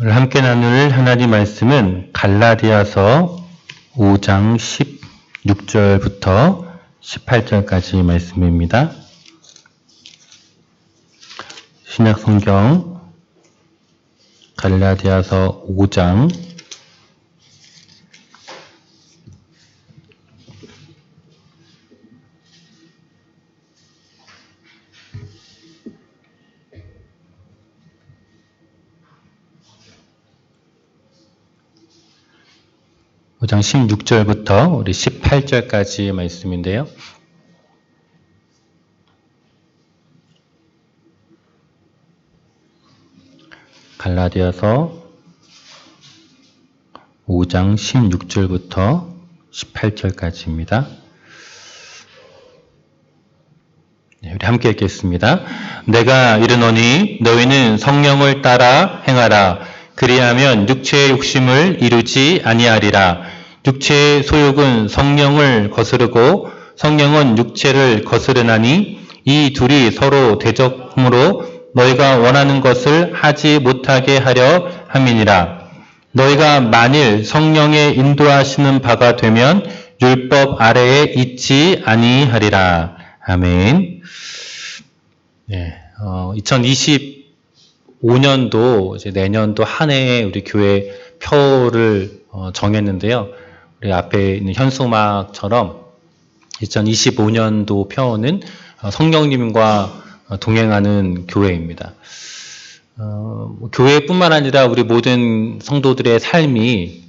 오늘 함께 나눌 하나님 말씀은 갈라디아서 5장 16절부터 18절까지 말씀입니다. 신약성경 갈라디아서 5장 16절부터 우리 18절까지 말씀인데요. 갈라디아서 5장 16절부터 18절까지입니다. 우리 함께 읽겠습니다. 내가 이르노니 너희는 성령을 따라 행하라. 그리하면 육체의 욕심을 이루지 아니하리라. 육체의 소욕은 성령을 거스르고 성령은 육체를 거스르나니 이 둘이 서로 대적함으로 너희가 원하는 것을 하지 못하게 하려 함이니라. 너희가 만일 성령의 인도하시는 바가 되면 율법 아래에 있지 아니하리라. 아멘. 네, 2025년도 이제 내년도 한 해에 우리 교회 표를 정했는데요. 우리 앞에 있는 현수막처럼 2025년도 표는 성령님과 동행하는 교회입니다. 교회뿐만 아니라 우리 모든 성도들의 삶이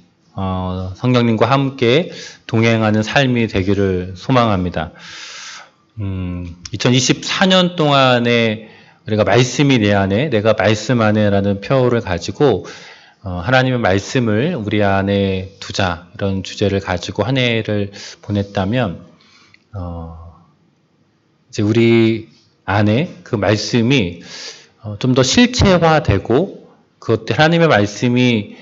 성령님과 함께 동행하는 삶이 되기를 소망합니다. 2024년 동안에 우리가 말씀이 내 안에, 내가 말씀 안에 라는 표를 가지고 하나님의 말씀을 우리 안에 두자, 이런 주제를 가지고 한 해를 보냈다면 이제 우리 안에 그 말씀이 좀 더 실체화되고 그것 하나님의 말씀이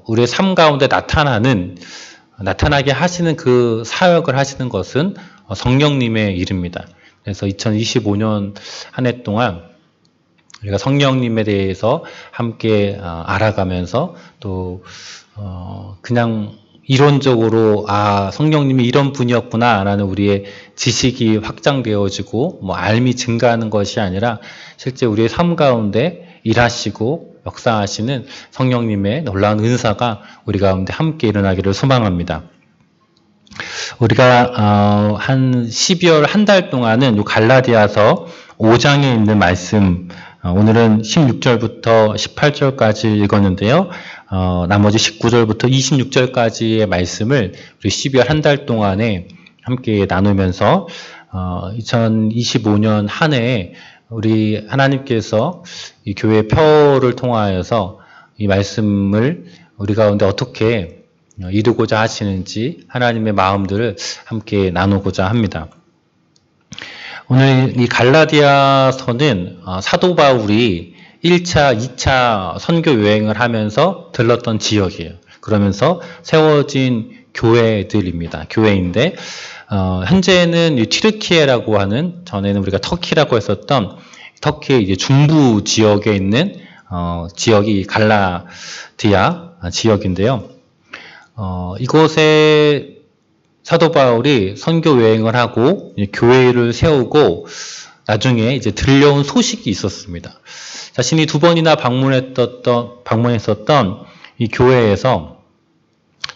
우리의 삶 가운데 나타나게 하시는 그 사역을 하시는 것은 성령님의 일입니다. 그래서 2025년 한 해 동안 우리가 성령님에 대해서 함께 알아가면서 또 그냥 이론적으로 성령님이 이런 분이었구나 라는 우리의 지식이 확장되어지고 알미 증가하는 것이 아니라 실제 우리의 삶 가운데 일하시고 역사하시는 성령님의 놀라운 은사가 우리 가운데 함께 일어나기를 소망합니다. 우리가 한 12월 한 달 동안은 이 갈라디아서 5장에 있는 말씀, 오늘은 16절부터 18절까지 읽었는데요. 나머지 19절부터 26절까지의 말씀을 우리 12월 한 달 동안에 함께 나누면서 2025년 한 해에 우리 하나님께서 이 교회 표를 통하여서 이 말씀을 우리 가운데 어떻게 이루고자 하시는지 하나님의 마음들을 함께 나누고자 합니다. 오늘 이 갈라디아서는 사도 바울이 1차, 2차 선교 여행을 하면서 들렀던 지역이에요. 그러면서 세워진 교회들입니다. 교회인데 현재는 이 튀르키예라고 하는, 전에는 우리가 터키라고 했었던 터키의 이제 중부 지역에 있는 지역이 갈라디아 지역인데요. 이곳에 사도 바울이 선교 여행을 하고 교회를 세우고 나중에 이제 들려온 소식이 있었습니다. 자신이 2번이나 방문했었던 이 교회에서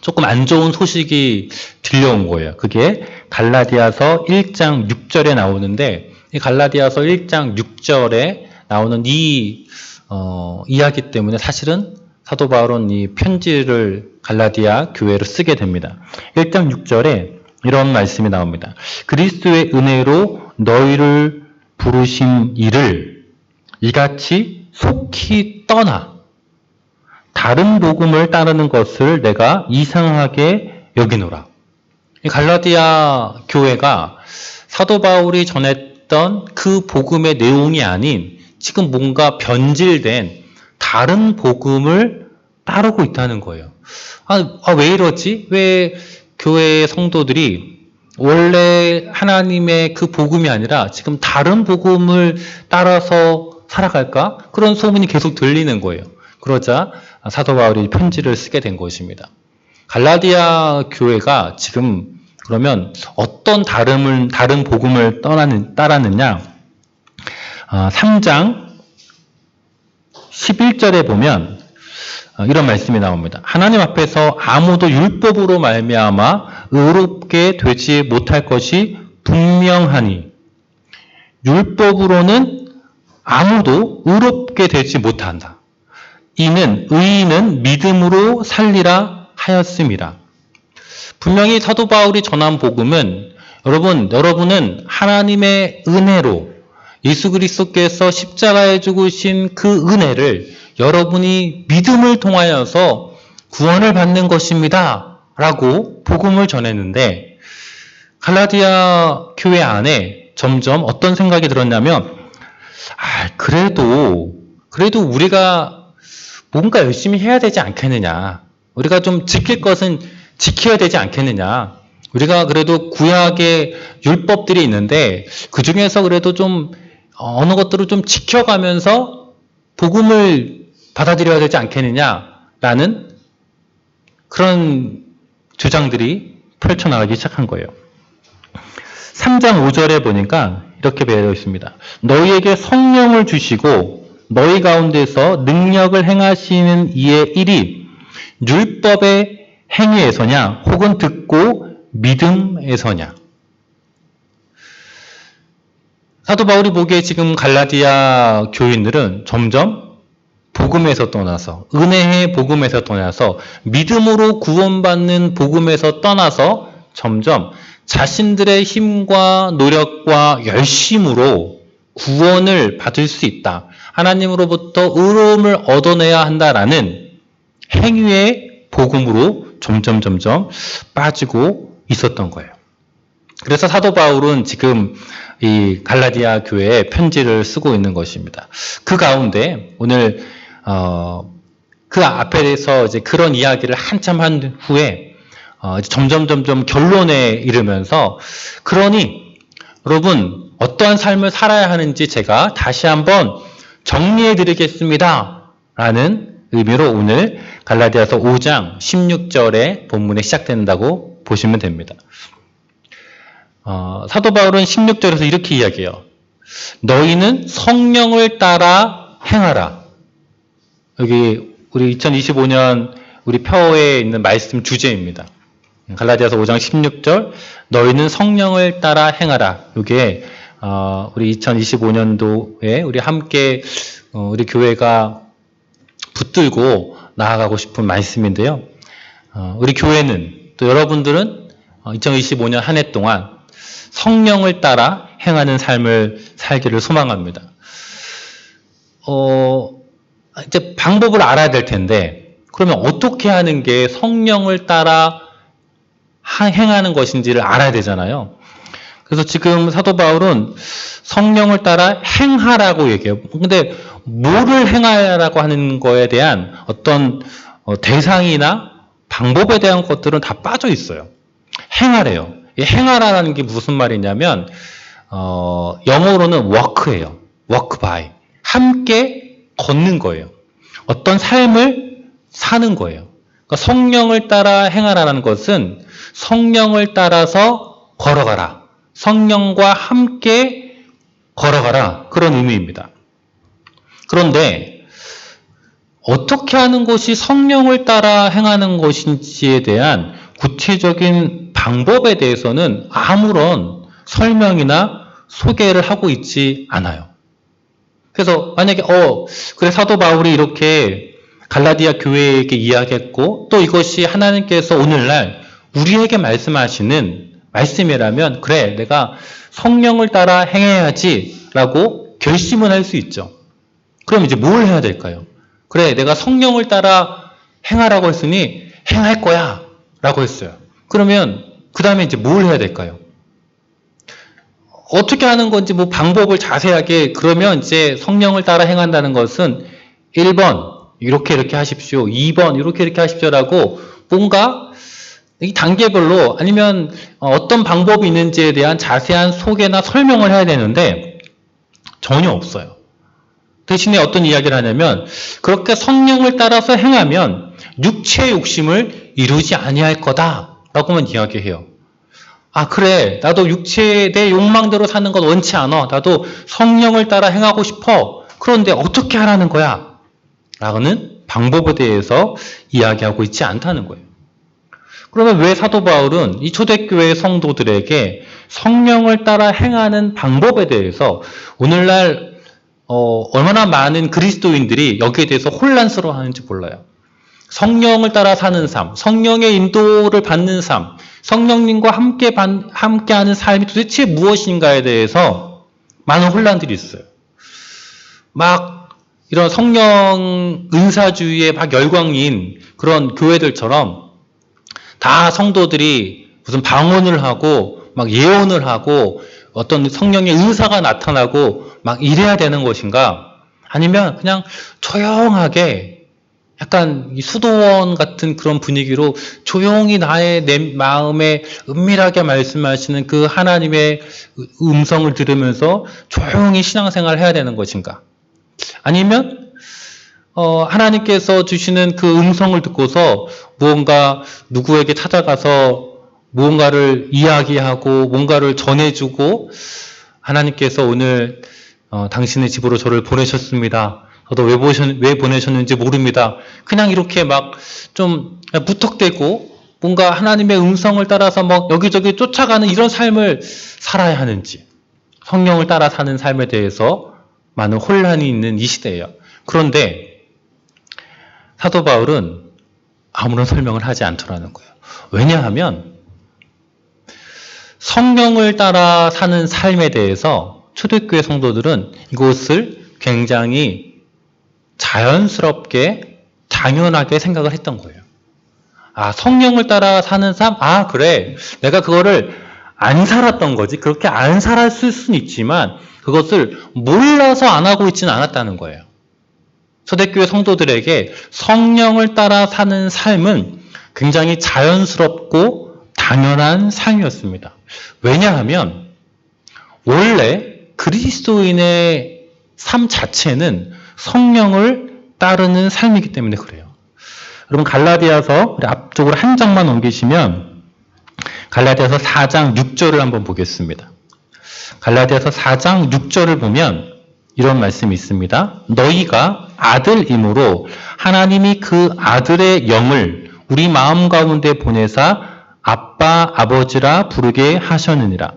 조금 안 좋은 소식이 들려온 거예요. 그게 갈라디아서 1장 6절에 나오는데, 이 갈라디아서 1장 6절에 나오는 이 이야기 때문에 사실은 사도 바울은 이 편지를 갈라디아 교회로 쓰게 됩니다. 1장 6절에 이런 말씀이 나옵니다. 그리스도의 은혜로 너희를 부르신 이를 이같이 속히 떠나 다른 복음을 따르는 것을 내가 이상하게 여기노라. 이 갈라디아 교회가 사도 바울이 전했던 그 복음의 내용이 아닌 지금 뭔가 변질된 다른 복음을 따르고 있다는 거예요. 왜 이러지? 왜 교회의 성도들이 원래 하나님의 그 복음이 아니라 지금 다른 복음을 따라서 살아갈까? 그런 소문이 계속 들리는 거예요. 그러자 사도 바울이 편지를 쓰게 된 것입니다. 갈라디아 교회가 지금 그러면 어떤 다른 복음을 따랐느냐? 3장 11절에 보면 이런 말씀이 나옵니다. 하나님 앞에서 아무도 율법으로 말미암아 의롭게 되지 못할 것이 분명하니 율법으로는 아무도 의롭게 되지 못한다. 이는 의인은 믿음으로 살리라 하였음이라. 분명히 사도 바울이 전한 복음은 여러분은 하나님의 은혜로 예수 그리스도께서 십자가에 죽으신 그 은혜를 여러분이 믿음을 통하여서 구원을 받는 것입니다. 라고 복음을 전했는데 갈라디아 교회 안에 점점 어떤 생각이 들었냐면 그래도 우리가 뭔가 열심히 해야 되지 않겠느냐. 우리가 좀 지킬 것은 지켜야 되지 않겠느냐. 우리가 그래도 구약의 율법들이 있는데 그 중에서 그래도 좀 어느 것들을 좀 지켜가면서 복음을 받아들여야 되지 않겠느냐라는 그런 주장들이 펼쳐나가기 시작한 거예요. 3장 5절에 보니까 이렇게 되어 있습니다. 너희에게 성령을 주시고 너희 가운데서 능력을 행하시는 이의 일이 율법의 행위에서냐 혹은 듣고 믿음에서냐. 사도 바울이 보기에 지금 갈라디아 교인들은 점점 복음에서 떠나서 은혜의 복음에서 떠나서 믿음으로 구원받는 복음에서 떠나서 점점 자신들의 힘과 노력과 열심으로 구원을 받을 수 있다. 하나님으로부터 의로움을 얻어내야 한다라는 행위의 복음으로 점점 빠지고 있었던 거예요. 그래서 사도 바울은 지금 이 갈라디아 교회에 편지를 쓰고 있는 것입니다. 그 가운데 오늘 그 앞에서 이제 그런 이야기를 한참 한 후에 점점 결론에 이르면서 그러니 여러분 어떠한 삶을 살아야 하는지 제가 다시 한번 정리해 드리겠습니다. 라는 의미로 오늘 갈라디아서 5장 16절에 본문에 시작된다고 보시면 됩니다. 사도 바울은 16절에서 이렇게 이야기해요. 너희는 성령을 따라 행하라. 여기 우리 2025년 우리 표에 있는 말씀 주제입니다. 갈라디아서 5장 16절 너희는 성령을 따라 행하라. 이게 우리 2025년도에 우리 함께 우리 교회가 붙들고 나아가고 싶은 말씀인데요. 우리 교회는 또 여러분들은 2025년 한 해 동안 성령을 따라 행하는 삶을 살기를 소망합니다. 이제 방법을 알아야 될 텐데 그러면 어떻게 하는 게 성령을 따라 행하는 것인지를 알아야 되잖아요. 그래서 지금 사도 바울은 성령을 따라 행하라고 얘기해요. 근데 뭐를 행하라고 하는 거에 대한 어떤 대상이나 방법에 대한 것들은 다 빠져 있어요. 행하래요. 이 행하라는 게 무슨 말이냐면 영어로는 work예요. work by. 함께 걷는 거예요. 어떤 삶을 사는 거예요. 그러니까 성령을 따라 행하라는 것은 성령을 따라서 걸어가라. 성령과 함께 걸어가라. 그런 의미입니다. 그런데 어떻게 하는 것이 성령을 따라 행하는 것인지에 대한 구체적인 방법에 대해서는 아무런 설명이나 소개를 하고 있지 않아요. 그래서 만약에 그래 사도 바울이 이렇게 갈라디아 교회에게 이야기했고 또 이것이 하나님께서 오늘날 우리에게 말씀하시는 말씀이라면 그래 내가 성령을 따라 행해야지 라고 결심은 할 수 있죠. 그럼 이제 뭘 해야 될까요? 그래 내가 성령을 따라 행하라고 했으니 행할 거야 라고 했어요. 그러면 그 다음에 이제 뭘 해야 될까요? 어떻게 하는 건지 뭐 방법을 자세하게 그러면 이제 성령을 따라 행한다는 것은 1번 이렇게 하십시오. 2번 이렇게 하십시오라고 뭔가 이 단계별로 아니면 어떤 방법이 있는지에 대한 자세한 소개나 설명을 해야 되는데 전혀 없어요. 대신에 어떤 이야기를 하냐면 그렇게 성령을 따라서 행하면 육체의 욕심을 이루지 아니할 거다라고만 이야기해요. 아, 그래, 나도 육체의 내 욕망대로 사는 건 원치 않아. 나도 성령을 따라 행하고 싶어. 그런데 어떻게 하라는 거야? 라는 방법에 대해서 이야기하고 있지 않다는 거예요. 그러면 왜 사도 바울은 이 초대교회 성도들에게 성령을 따라 행하는 방법에 대해서 오늘날 얼마나 많은 그리스도인들이 여기에 대해서 혼란스러워하는지 몰라요. 성령을 따라 사는 삶, 성령의 인도를 받는 삶, 성령님과 함께하는 삶이 도대체 무엇인가에 대해서 많은 혼란들이 있어요. 막 이런 성령 은사주의에 막 열광인 그런 교회들처럼 다 성도들이 무슨 방언을 하고 막 예언을 하고 어떤 성령의 은사가 나타나고 막 이래야 되는 것인가? 아니면 그냥 조용하게 약간 이 수도원 같은 그런 분위기로 조용히 내 마음에 은밀하게 말씀하시는 그 하나님의 음성을 들으면서 조용히 신앙생활을 해야 되는 것인가? 아니면 하나님께서 주시는 그 음성을 듣고서 무언가 누구에게 찾아가서 무언가를 이야기하고 뭔가를 전해주고 하나님께서 오늘 당신의 집으로 저를 보내셨습니다. 저도 왜 보내셨는지 모릅니다. 그냥 이렇게 막 좀 무턱대고 뭔가 하나님의 음성을 따라서 막 여기저기 쫓아가는 이런 삶을 살아야 하는지, 성령을 따라 사는 삶에 대해서 많은 혼란이 있는 이 시대예요. 그런데 사도 바울은 아무런 설명을 하지 않더라는 거예요. 왜냐하면 성령을 따라 사는 삶에 대해서 초대교회 성도들은 이것을 굉장히 자연스럽게 당연하게 생각을 했던 거예요. 아, 성령을 따라 사는 삶? 아, 그래. 내가 그거를 안 살았던 거지. 그렇게 안 살았을 수는 있지만 그것을 몰라서 안 하고 있지는 않았다는 거예요. 초대교회 성도들에게 성령을 따라 사는 삶은 굉장히 자연스럽고 당연한 삶이었습니다. 왜냐하면 원래 그리스도인의 삶 자체는 성령을 따르는 삶이기 때문에 그래요. 여러분 갈라디아서 우리 앞쪽으로 한 장만 옮기시면 갈라디아서 4장 6절을 한번 보겠습니다. 갈라디아서 4장 6절을 보면 이런 말씀이 있습니다. 너희가 아들임으로 하나님이 그 아들의 영을 우리 마음 가운데 보내사 아빠, 아버지라 부르게 하셨느니라.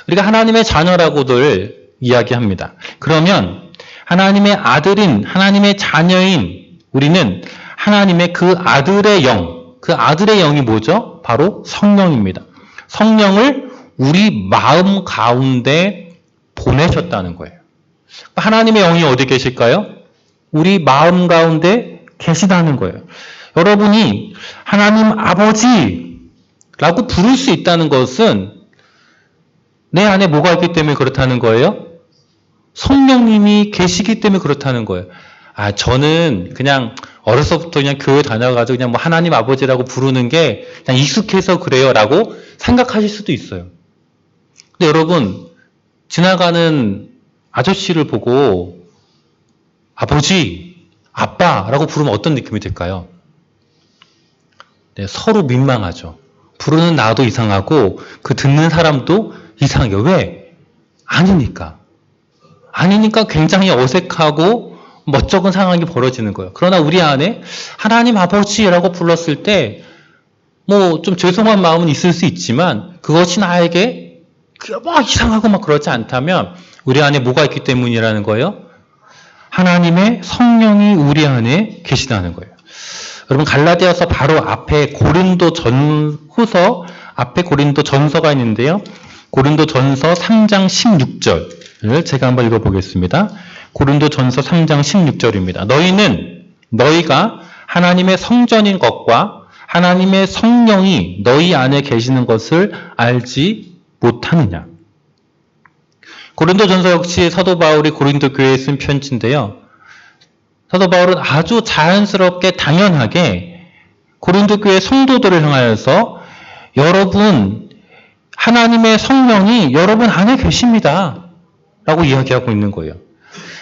우리가 하나님의 자녀라고들 이야기합니다. 그러면 하나님의 아들인, 하나님의 자녀인 우리는 하나님의 그 아들의 영, 그 아들의 영이 뭐죠? 바로 성령입니다. 성령을 우리 마음 가운데 보내셨다는 거예요. 하나님의 영이 어디 계실까요? 우리 마음 가운데 계시다는 거예요. 여러분이 하나님 아버지라고 부를 수 있다는 것은 내 안에 뭐가 있기 때문에 그렇다는 거예요? 성령님이 계시기 때문에 그렇다는 거예요. 아, 저는 그냥 어려서부터 그냥 교회 다녀가지고 그냥 뭐 하나님 아버지라고 부르는 게 그냥 익숙해서 그래요 라고 생각하실 수도 있어요. 근데 여러분, 지나가는 아저씨를 보고 아버지, 아빠라고 부르면 어떤 느낌이 들까요? 네, 서로 민망하죠. 부르는 나도 이상하고 그 듣는 사람도 이상해요. 왜? 아니니까. 아니니까 굉장히 어색하고 멋쩍은 상황이 벌어지는 거예요. 그러나 우리 안에 하나님 아버지라고 불렀을 때 뭐 좀 죄송한 마음은 있을 수 있지만 그것이 나에게 막 이상하고 막 그렇지 않다면 우리 안에 뭐가 있기 때문이라는 거예요? 하나님의 성령이 우리 안에 계시다는 거예요. 여러분 갈라디아서 바로 앞에 고린도 전후서 앞에 고린도 전서가 있는데요. 고린도 전서 3장 16절을 제가 한번 읽어보겠습니다. 고린도 전서 3장 16절입니다. 너희가 하나님의 성전인 것과 하나님의 성령이 너희 안에 계시는 것을 알지 못하느냐. 고린도 전서 역시 사도 바울이 고린도 교회에 쓴 편지인데요. 사도 바울은 아주 자연스럽게 당연하게 고린도 교회 성도들을 향하여서 여러분 하나님의 성령이 여러분 안에 계십니다 라고 이야기하고 있는 거예요.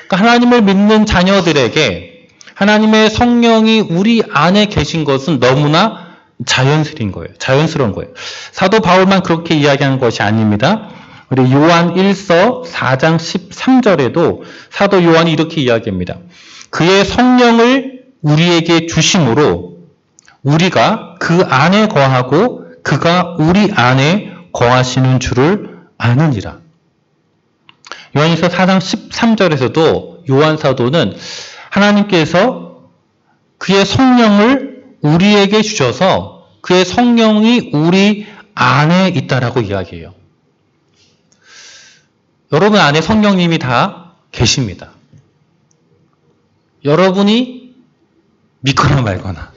그러니까 하나님을 믿는 자녀들에게 하나님의 성령이 우리 안에 계신 것은 너무나 자연스러운 거예요. 사도 바울만 그렇게 이야기하는 것이 아닙니다. 우리 요한 1서 4장 13절에도 사도 요한이 이렇게 이야기합니다. 그의 성령을 우리에게 주심으로 우리가 그 안에 거하고 그가 우리 안에 거하시는 줄을 아느니라. 요한일서 4장 13절에서도 요한 사도는 하나님께서 그의 성령을 우리에게 주셔서 그의 성령이 우리 안에 있다라고 이야기해요. 여러분 안에 성령님이 다 계십니다. 여러분이 믿거나 말거나,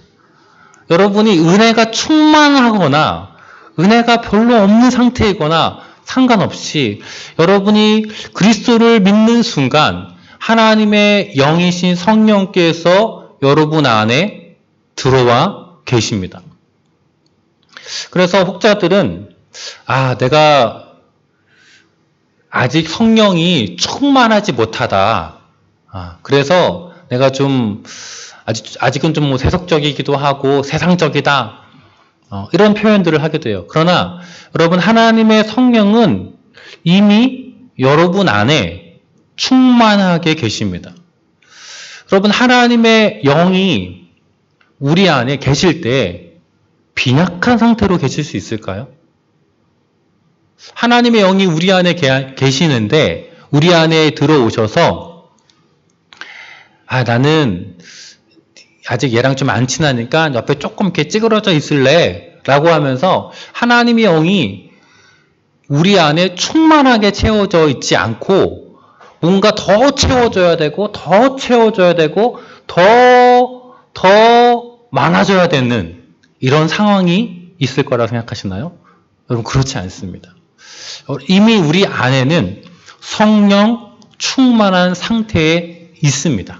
여러분이 은혜가 충만하거나 은혜가 별로 없는 상태이거나 상관없이 여러분이 그리스도를 믿는 순간 하나님의 영이신 성령께서 여러분 안에 들어와 계십니다. 그래서 혹자들은 내가 아직 성령이 충만하지 못하다. 그래서 내가 좀 아직은 좀 세속적이기도 하고 세상적이다. 이런 표현들을 하게 돼요. 그러나 여러분 하나님의 성령은 이미 여러분 안에 충만하게 계십니다. 여러분 하나님의 영이 우리 안에 계실 때 빈약한 상태로 계실 수 있을까요? 하나님의 영이 우리 안에 계시는데 우리 안에 들어오셔서 나는 아직 얘랑 좀 안 친하니까 옆에 조금 이렇게 찌그러져 있을래 라고 하면서 하나님의 영이 우리 안에 충만하게 채워져 있지 않고 뭔가 더 채워져야 되고 더 채워져야 되고 더 많아져야 되는 이런 상황이 있을 거라고 생각하시나요? 여러분 그렇지 않습니다. 이미 우리 안에는 성령 충만한 상태에 있습니다.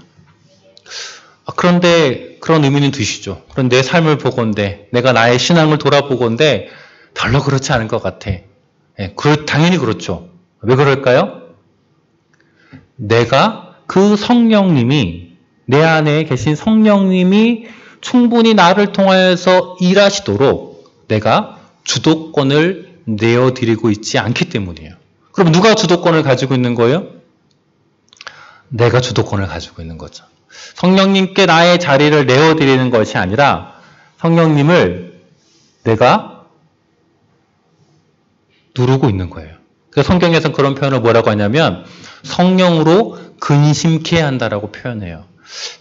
그런데 그런 의미는 드시죠. 그런 내 삶을 보건대, 내가 나의 신앙을 돌아보건대 별로 그렇지 않은 것 같아. 당연히 그렇죠. 왜 그럴까요? 내가 그 성령님이, 내 안에 계신 성령님이 충분히 나를 통하여서 일하시도록 내가 주도권을 내어드리고 있지 않기 때문이에요. 그럼 누가 주도권을 가지고 있는 거예요? 내가 주도권을 가지고 있는 거죠. 성령님께 나의 자리를 내어드리는 것이 아니라 성령님을 내가 누르고 있는 거예요. 그래서 성경에서는 그런 표현을 뭐라고 하냐면 성령으로 근심케 한다라고 표현해요.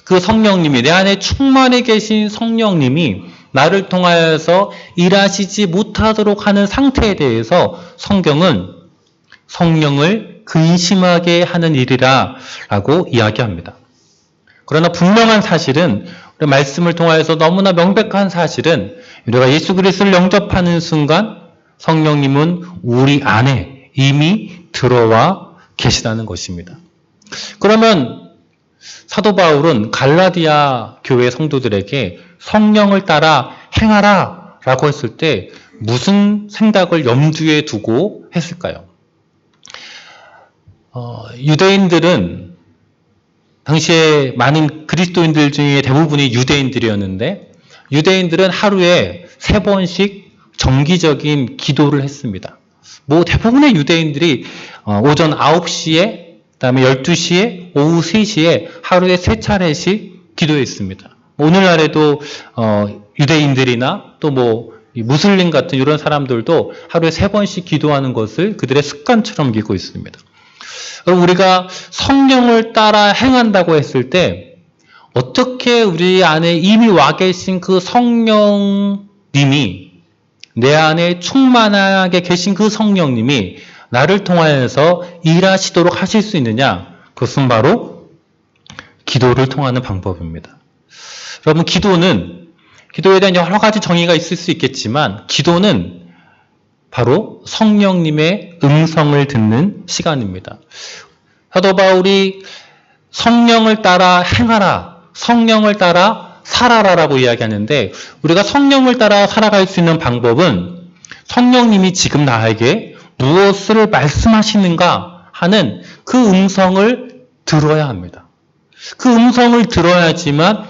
그 성령님이, 내 안에 충만히 계신 성령님이 나를 통하여서 일하시지 못하도록 하는 상태에 대해서 성경은 성령을 근심하게 하는 일이라 라고 이야기합니다. 그러나 분명한 사실은, 우리 말씀을 통하여서 너무나 명백한 사실은 우리가 예수 그리스도를 영접하는 순간 성령님은 우리 안에 이미 들어와 계시다는 것입니다. 그러면 사도 바울은 갈라디아 교회 성도들에게 성령을 따라 행하라 라고 했을 때 무슨 생각을 염두에 두고 했을까요? 유대인들은 당시에 많은 그리스도인들 중에 대부분이 유대인들이었는데 유대인들은 하루에 3번씩 정기적인 기도를 했습니다. 대부분의 유대인들이 오전 9시에 그다음에 12시에 오후 3시에 하루에 3차례씩 기도했습니다. 오늘날에도 유대인들이나 또 무슬림 같은 이런 사람들도 하루에 3번씩 기도하는 것을 그들의 습관처럼 여기고 있습니다. 우리가 성령을 따라 행한다고 했을 때 어떻게 우리 안에 이미 와 계신 그 성령님이, 내 안에 충만하게 계신 그 성령님이 나를 통하여서 일하시도록 하실 수 있느냐? 그것은 바로 기도를 통하는 방법입니다. 여러분, 기도에 대한 여러 가지 정의가 있을 수 있겠지만 기도는 바로 성령님의 음성을 듣는 시간입니다. 사도 바울이 성령을 따라 행하라, 성령을 따라 살아라라고 이야기하는데 우리가 성령을 따라 살아갈 수 있는 방법은 성령님이 지금 나에게 무엇을 말씀하시는가 하는 그 음성을 들어야 합니다. 그 음성을 들어야지만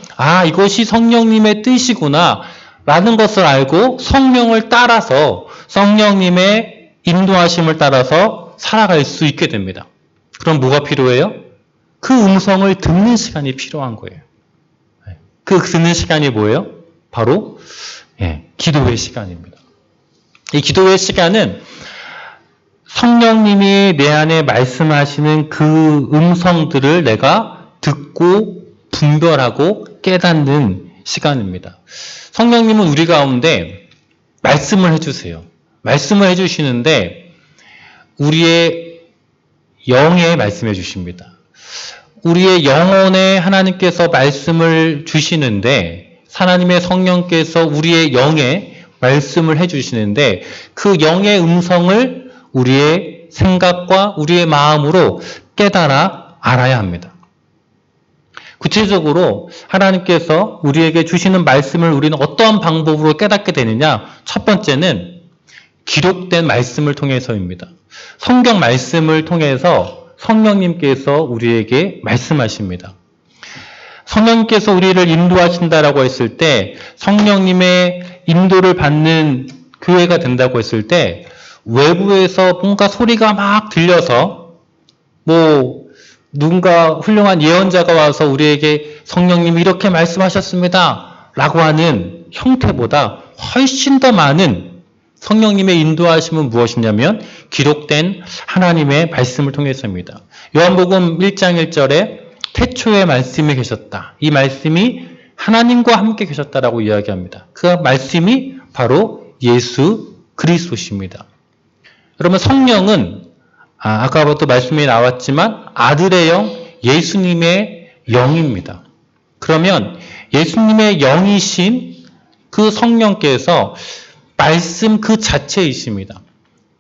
이것이 성령님의 뜻이구나 라는 것을 알고 성령을 따라서 성령님의 인도하심을 따라서 살아갈 수 있게 됩니다. 그럼 뭐가 필요해요? 그 음성을 듣는 시간이 필요한 거예요. 그 듣는 시간이 뭐예요? 바로 기도의 시간입니다. 이 기도의 시간은 성령님이 내 안에 말씀하시는 그 음성들을 내가 듣고 분별하고 깨닫는 시간입니다. 성령님은 우리 가운데 말씀을 해주세요. 말씀을 해주시는데 우리의 영에 말씀해 주십니다. 우리의 영혼에 하나님께서 말씀을 주시는데 하나님의 성령께서 우리의 영에 말씀을 해주시는데 그 영의 음성을 우리의 생각과 우리의 마음으로 깨달아 알아야 합니다. 구체적으로 하나님께서 우리에게 주시는 말씀을 우리는 어떠한 방법으로 깨닫게 되느냐? 첫 번째는 기록된 말씀을 통해서입니다. 성경 말씀을 통해서 성령님께서 우리에게 말씀하십니다. 성령님께서 우리를 인도하신다라고 했을 때 성령님의 인도를 받는 교회가 된다고 했을 때 외부에서 뭔가 소리가 막 들려서 누군가 훌륭한 예언자가 와서 우리에게 성령님이 이렇게 말씀하셨습니다 라고 하는 형태보다 훨씬 더 많은 성령님의 인도하심은 무엇이냐면 기록된 하나님의 말씀을 통해서입니다. 요한복음 1장 1절에 태초에 말씀이 계셨다. 이 말씀이 하나님과 함께 계셨다라고 이야기합니다. 그 말씀이 바로 예수 그리스도십니다. 여러분 성령은 아까부터 말씀이 나왔지만 아들의 영, 예수님의 영입니다. 그러면 예수님의 영이신 그 성령께서 말씀 그 자체이십니다.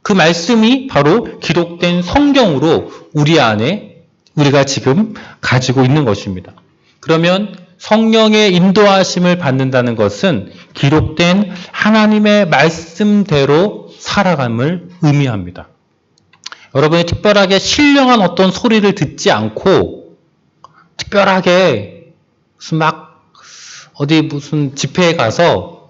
그 말씀이 바로 기록된 성경으로 우리 안에 우리가 지금 가지고 있는 것입니다. 그러면 성령의 인도하심을 받는다는 것은 기록된 하나님의 말씀대로 살아감을 의미합니다. 여러분이 특별하게 신령한 어떤 소리를 듣지 않고 특별하게 무슨 집회에 가서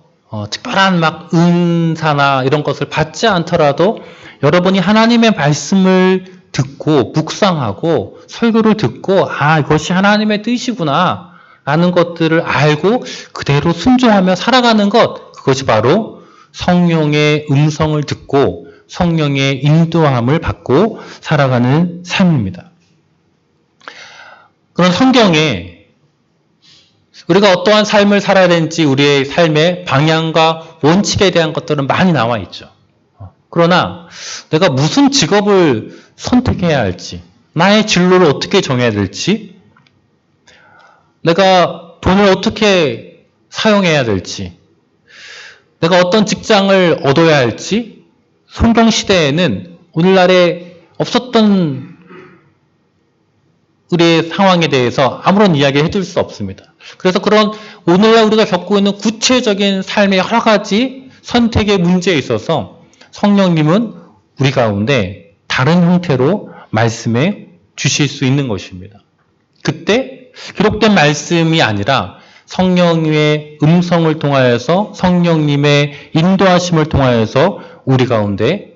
특별한 은사나 이런 것을 받지 않더라도 여러분이 하나님의 말씀을 듣고 묵상하고 설교를 듣고 이것이 하나님의 뜻이구나 라는 것들을 알고 그대로 순종하며 살아가는 것, 그것이 바로 성령의 음성을 듣고 성령의 인도함을 받고 살아가는 삶입니다. 그런 성경에 우리가 어떠한 삶을 살아야 되는지 우리의 삶의 방향과 원칙에 대한 것들은 많이 나와 있죠. 그러나 내가 무슨 직업을 선택해야 할지, 나의 진로를 어떻게 정해야 될지, 내가 돈을 어떻게 사용해야 될지, 내가 어떤 직장을 얻어야 할지, 성경 시대에는 오늘날에 없었던 우리의 상황에 대해서 아무런 이야기 해줄 수 없습니다. 그래서 그런 오늘날 우리가 겪고 있는 구체적인 삶의 여러 가지 선택의 문제에 있어서 성령님은 우리 가운데 다른 형태로 말씀해 주실 수 있는 것입니다. 그때 기록된 말씀이 아니라 성령님의 음성을 통하여서 성령님의 인도하심을 통하여서 우리 가운데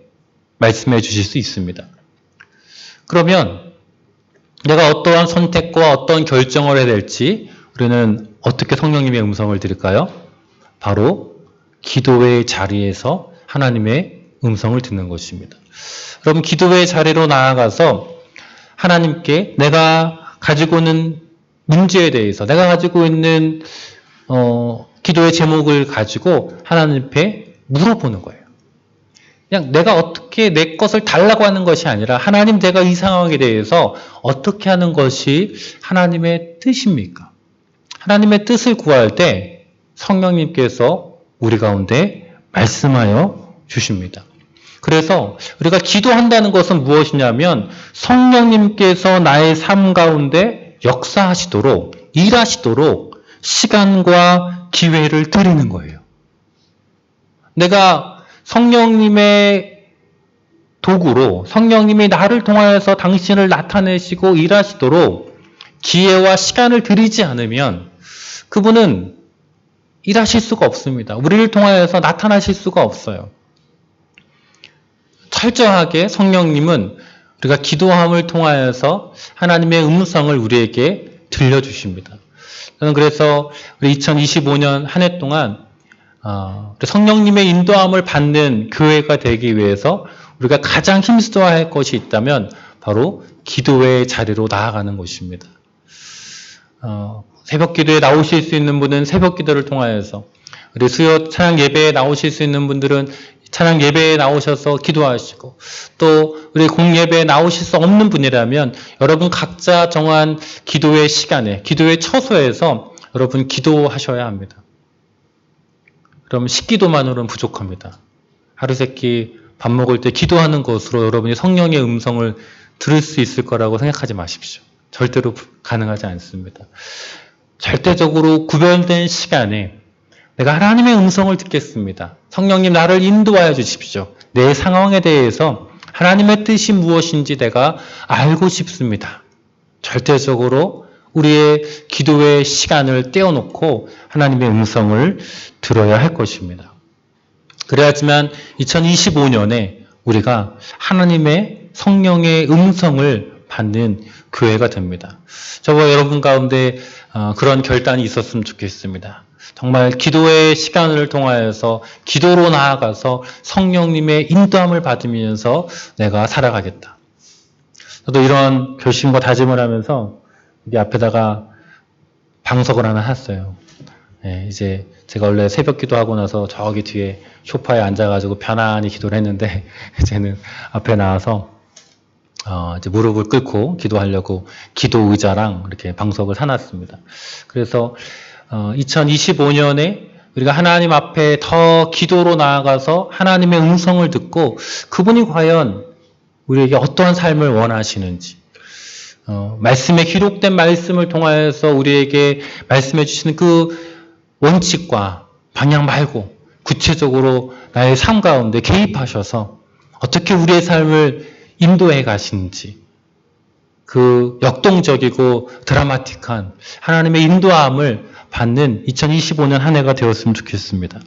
말씀해 주실 수 있습니다. 그러면 내가 어떠한 선택과 어떤 결정을 해야 될지 우리는 어떻게 성령님의 음성을 들을까요? 바로 기도의 자리에서 하나님의 음성을 듣는 것입니다. 여러분 기도의 자리로 나아가서 하나님께 내가 가지고 있는 문제에 대해서 내가 가지고 있는 기도의 제목을 가지고 하나님 앞에 물어보는 거예요. 그냥 내가 어떻게 내 것을 달라고 하는 것이 아니라 하나님 제가 이 상황에 대해서 어떻게 하는 것이 하나님의 뜻입니까? 하나님의 뜻을 구할 때 성령님께서 우리 가운데 말씀하여 주십니다. 그래서 우리가 기도한다는 것은 무엇이냐면 성령님께서 나의 삶 가운데 역사하시도록 일하시도록 시간과 기회를 드리는 거예요. 내가 성령님의 도구로 성령님이 나를 통하여서 당신을 나타내시고 일하시도록 기회와 시간을 드리지 않으면 그분은 일하실 수가 없습니다. 우리를 통하여서 나타나실 수가 없어요. 철저하게 성령님은 우리가 기도함을 통하여서 하나님의 음성을 우리에게 들려주십니다. 저는 그래서 우리 2025년 한 해 동안 성령님의 인도함을 받는 교회가 되기 위해서 우리가 가장 힘써야 할 것이 있다면 바로 기도의 자리로 나아가는 것입니다. 새벽 기도에 나오실 수 있는 분은 새벽 기도를 통하여서, 우리 수요 찬양 예배에 나오실 수 있는 분들은 찬양 예배에 나오셔서 기도하시고, 또 우리 공예배에 나오실 수 없는 분이라면 여러분 각자 정한 기도의 시간에, 기도의 처소에서 여러분 기도하셔야 합니다. 그럼 식기도만으로는 부족합니다. 하루 세끼 밥 먹을 때 기도하는 것으로 여러분이 성령의 음성을 들을 수 있을 거라고 생각하지 마십시오. 절대로 가능하지 않습니다. 절대적으로 구별된 시간에 내가 하나님의 음성을 듣겠습니다. 성령님 나를 인도하여 주십시오. 내 상황에 대해서 하나님의 뜻이 무엇인지 내가 알고 싶습니다. 절대적으로 우리의 기도의 시간을 떼어놓고 하나님의 음성을 들어야 할 것입니다. 그래야지만 2025년에 우리가 하나님의 성령의 음성을 받는 교회가 됩니다. 저와 여러분 가운데 그런 결단이 있었으면 좋겠습니다. 정말 기도의 시간을 통하여서 기도로 나아가서 성령님의 인도함을 받으면서 내가 살아가겠다. 저도 이런 결심과 다짐을 하면서 여기 앞에다가 방석을 하나 샀어요. 네, 이제 제가 원래 새벽 기도하고 나서 저기 뒤에 소파에 앉아가지고 편안히 기도를 했는데 이제는 앞에 나와서 이제 무릎을 꿇고 기도하려고 기도 의자랑 이렇게 방석을 사놨습니다. 그래서 2025년에 우리가 하나님 앞에 더 기도로 나아가서 하나님의 음성을 듣고 그분이 과연 우리에게 어떠한 삶을 원하시는지, 말씀에 기록된 말씀을 통하여서 우리에게 말씀해 주시는 그 원칙과 방향 말고 구체적으로 나의 삶 가운데 개입하셔서 어떻게 우리의 삶을 인도해 가시는지, 그 역동적이고 드라마틱한 하나님의 인도함을 받는 2025년 한 해가 되었으면 좋겠습니다.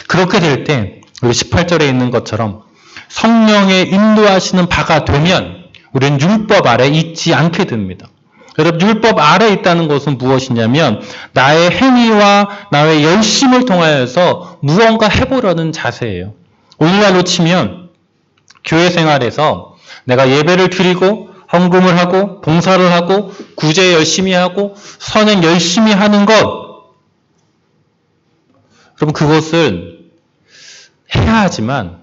그렇게 될 때 우리 18절에 있는 것처럼 성령의 인도하시는 바가 되면 우리는 율법 아래 있지 않게 됩니다. 여러분, 율법 아래 있다는 것은 무엇이냐면 나의 행위와 나의 열심을 통하여서 무언가 해보려는 자세예요. 오늘날로 치면 교회 생활에서 내가 예배를 드리고 헌금을 하고 봉사를 하고 구제 열심히 하고 선행 열심히 하는 것, 여러분 그것을 해야 하지만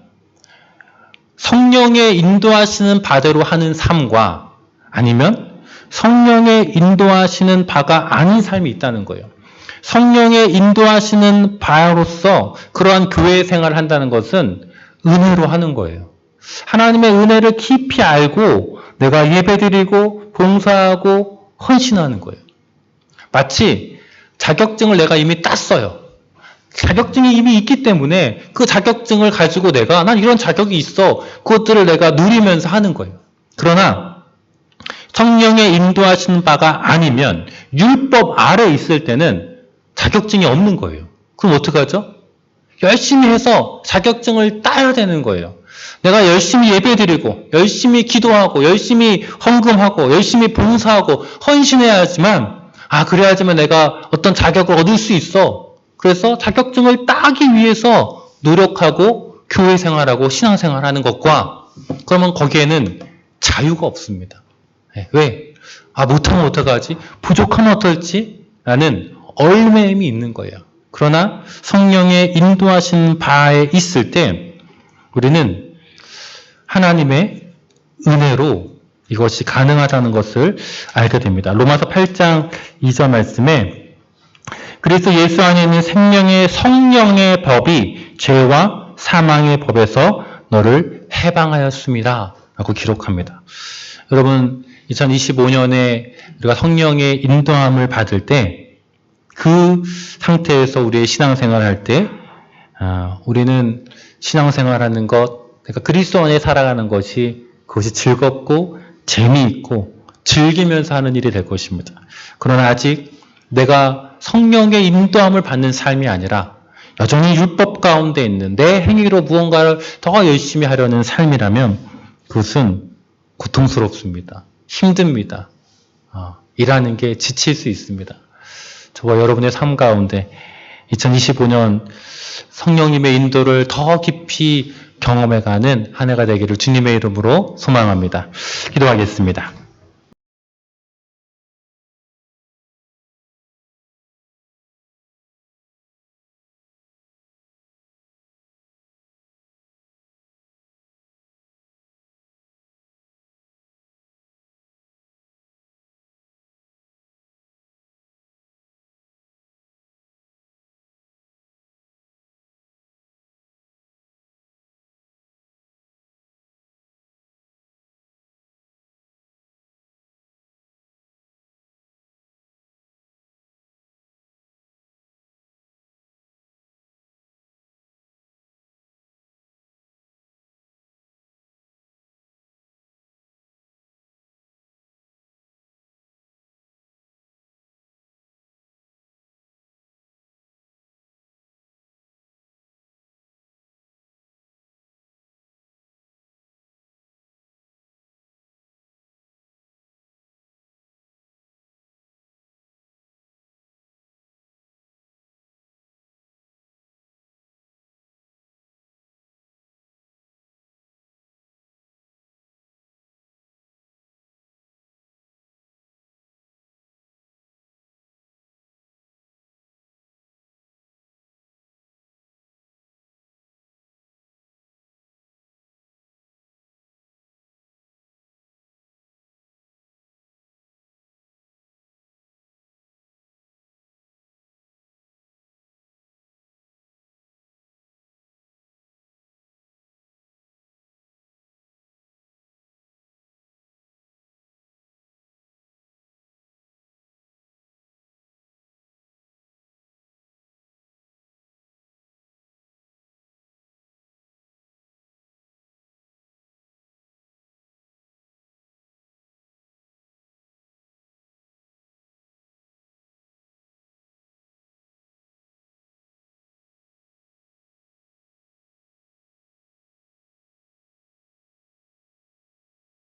성령의 인도하시는 바대로 하는 삶과 아니면 성령의 인도하시는 바가 아닌 삶이 있다는 거예요. 성령의 인도하시는 바로서 그러한 교회 생활을 한다는 것은 은혜로 하는 거예요. 하나님의 은혜를 깊이 알고 내가 예배드리고 봉사하고 헌신하는 거예요. 마치 자격증을 내가 이미 땄어요. 자격증이 이미 있기 때문에 그 자격증을 가지고 난 이런 자격이 있어. 그것들을 내가 누리면서 하는 거예요. 그러나 성령의 인도하시는 바가 아니면 율법 아래 있을 때는 자격증이 없는 거예요. 그럼 어떡하죠? 열심히 해서 자격증을 따야 되는 거예요. 내가 열심히 예배드리고 열심히 기도하고 열심히 헌금하고 열심히 봉사하고 헌신해야 하지만 그래야지만 내가 어떤 자격을 얻을 수 있어. 그래서 자격증을 따기 위해서 노력하고 교회 생활하고 신앙 생활하는 것과 그러면 거기에는 자유가 없습니다. 왜? 못하면 어떡하지? 부족하면 어떨지? 라는 얽매임이 있는 거예요. 그러나 성령의 인도하신 바에 있을 때 우리는 하나님의 은혜로 이것이 가능하다는 것을 알게 됩니다. 로마서 8장 2절 말씀에 그래서 예수 안에 있는 생명의 성령의 법이 죄와 사망의 법에서 너를 해방하였습니다. 라고 기록합니다. 여러분 2025년에 우리가 성령의 인도함을 받을 때 그 상태에서 우리의 신앙생활을 할 때 우리는 신앙생활하는 것 그러니까 그리스도 안에 살아가는 것이 그것이 즐겁고 재미있고 즐기면서 하는 일이 될 것입니다. 그러나 아직 내가 성령의 인도함을 받는 삶이 아니라 여전히 율법 가운데 있는 내 행위로 무언가를 더 열심히 하려는 삶이라면 그것은 고통스럽습니다. 힘듭니다. 일하는 게 지칠 수 있습니다. 저와 여러분의 삶 가운데 2025년 성령님의 인도를 더 깊이 경험해가는 한 해가 되기를 주님의 이름으로 소망합니다. 기도하겠습니다.